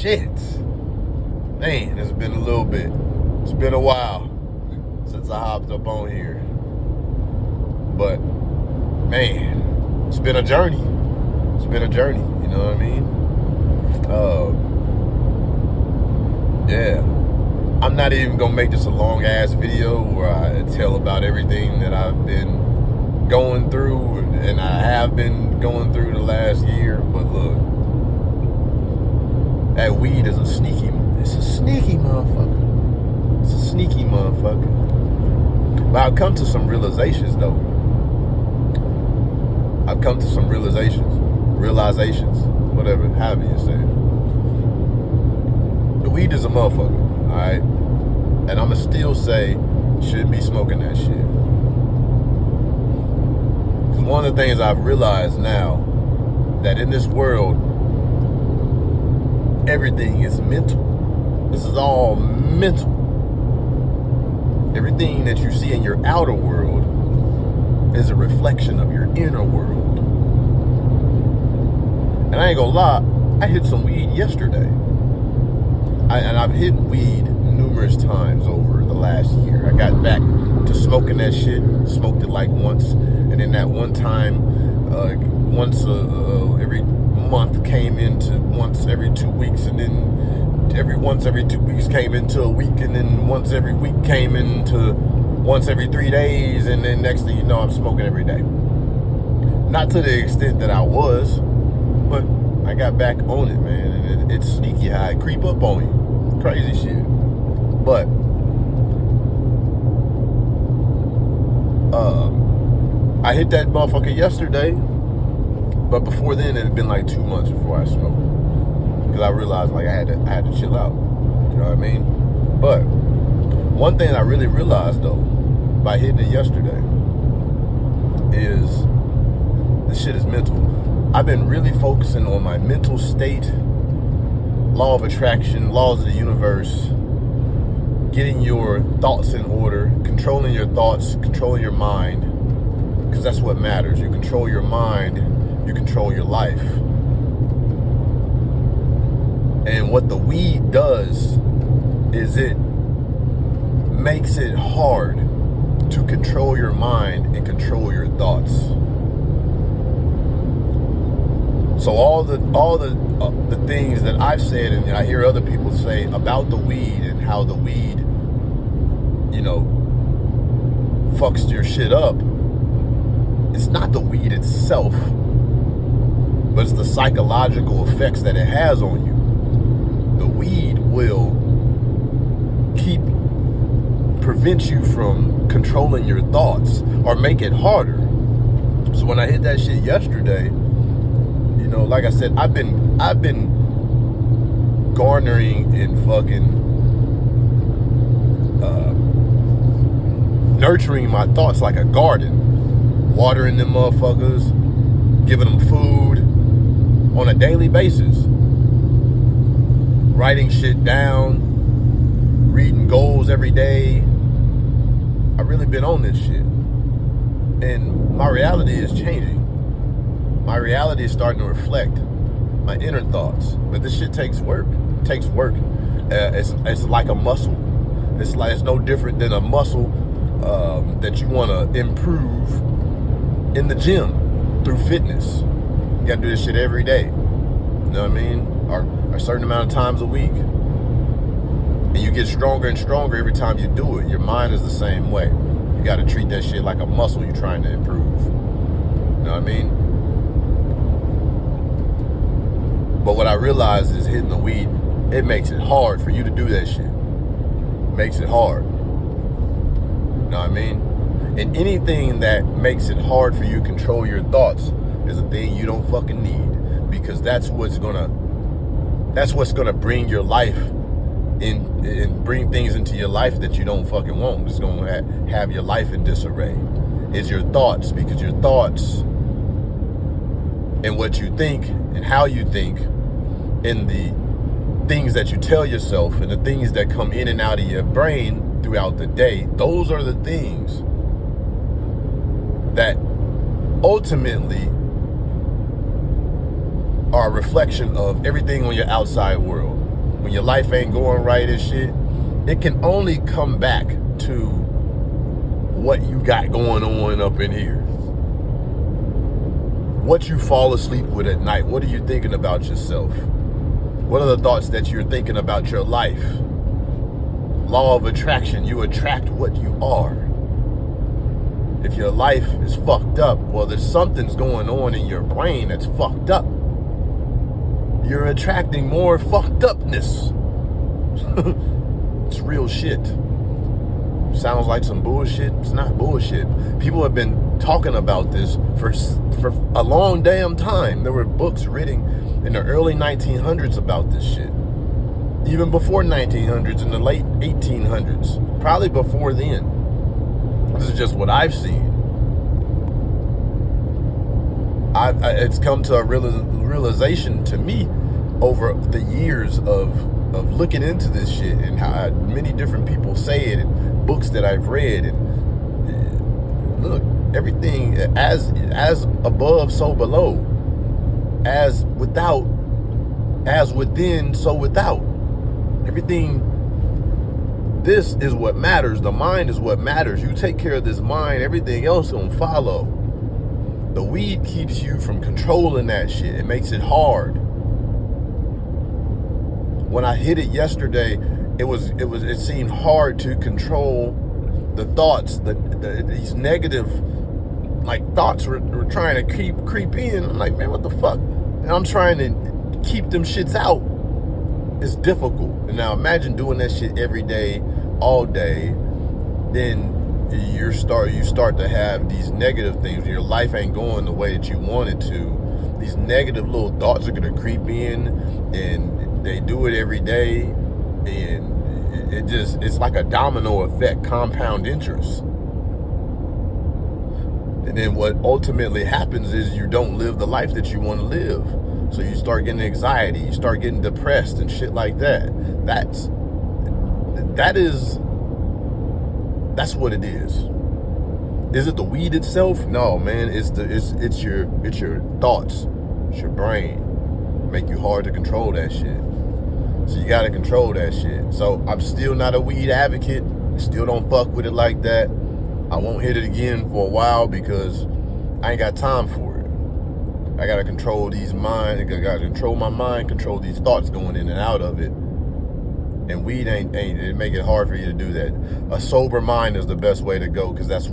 shit. Man, it's been a little bit. It's been a while since I hopped up on here. But, man, it's been a journey. It's been a journey, you know what I mean? Yeah. I'm not even gonna make this a long ass video where I tell about everything that I've been going through and I have been going through the last year. But look, that weed is a sneaky motherfucker. It's a sneaky motherfucker. But I've come to some realizations though. Realizations, whatever, however you say it. The weed is a motherfucker, all right? And I'ma still say, shouldn't be smoking that shit. Because one of the things I've realized now, that in this world, everything is mental. This is all mental. Everything that you see in your outer world is a reflection of your inner world. And I ain't gonna lie, I hit some weed yesterday. And I've hit weed numerous times over the last year. I got back to smoking that shit, smoked it like once, and then that one time, once every month came into once every 2 weeks, and then once every 2 weeks came into a week, and then once every week came into once every 3 days, and then next thing you know, I'm smoking every day. Not to the extent that I was, but I got back on it, man, and it's sneaky how it creep up on you. Crazy shit. But I hit that motherfucker yesterday, but before then it had been like 2 months before I smoked, because I realized like I had to chill out. You know what I mean? But one thing I really realized though, by hitting it yesterday, is this shit is mental. I've been really focusing on my mental state, law of attraction, laws of the universe, getting your thoughts in order, controlling your thoughts, controlling your mind, because that's what matters. You control your mind, you control your life. And what the weed does is it makes it hard to control your mind and control your thoughts. So all the things that I've said, and I hear other people say about the weed and how the weed, you know, fucks your shit up. It's not the weed itself, but it's the psychological effects that it has on you. The weed will prevent you from controlling your thoughts or make it harder. So when I hit that shit yesterday, you know, like I said, I've been garnering and fucking nurturing my thoughts like a garden, watering them motherfuckers, giving them food on a daily basis, writing shit down, reading goals every day. I've really been on this shit, and my reality is changing. My reality is starting to reflect my inner thoughts. But this shit takes work. It takes work. It's like a muscle. It's no different than a muscle that you want to improve in the gym through fitness. You got to do this shit every day. You know what I mean? Or a certain amount of times a week. And you get stronger and stronger every time you do it. Your mind is the same way. You got to treat that shit like a muscle you're trying to improve. You know what I mean? But what I realized is hitting the weed, it makes it hard for you to do that shit. It makes it hard. You know what I mean? And anything that makes it hard for you to control your thoughts is a thing you don't fucking need. Because that's what's gonna bring your life in and bring things into your life that you don't fucking want. It's gonna have your life in disarray. It's your thoughts, because your thoughts and what you think and how you think and the things that you tell yourself and the things that come in and out of your brain throughout the day, those are the things that ultimately are a reflection of everything on your outside world. when your life ain't going right and shit, it can only come back to what you got going on up in here. What you fall asleep with at night. What are you thinking about yourself? What are the thoughts that you're thinking about your life? Law of attraction, you attract what you are. If your life is fucked up, well, there's something's going on in your brain that's fucked up. You're attracting more fucked upness. It's real shit. Sounds like some bullshit. It's not bullshit. People have been talking about this for a long damn time. There were books written in the early 1900s about this shit. Even before 1900s, in the late 1800s. Probably before then. This is just what I've seen. It's come to a realization to me over the years of looking into this shit, and how many different people say it, and books that I've read. And look, everything as above, so below. As without, as within, so without. Everything. This is what matters. The mind is what matters. You take care of this mind, everything else gonna follow. The weed keeps you from controlling that shit. It makes it hard. When I hit it yesterday, it seemed hard to control the thoughts. These negative thoughts were trying to creep in. I'm like, man, what the fuck? And I'm trying to keep them shits out. It's difficult. And now imagine doing that shit every day, all day. Then you start to have these negative things. Your life ain't going the way that you want it to. These negative little thoughts are gonna creep in, and they do it every day, and it's like a domino effect, compound interest. And then what ultimately happens is you don't live the life that you want to live. So you start getting anxiety, you start getting depressed and shit like that. That's what it is. Is it the weed itself? No, man. It's your thoughts. It's your brain. Make you hard to control that shit. So you gotta control that shit. So I'm still not a weed advocate. Still don't fuck with it like that. I won't hit it again for a while because I ain't got time for it. I gotta control these minds. I gotta control my mind, control these thoughts going in and out of it. And weed ain't it make it hard for you to do that. A sober mind is the best way to go, because that's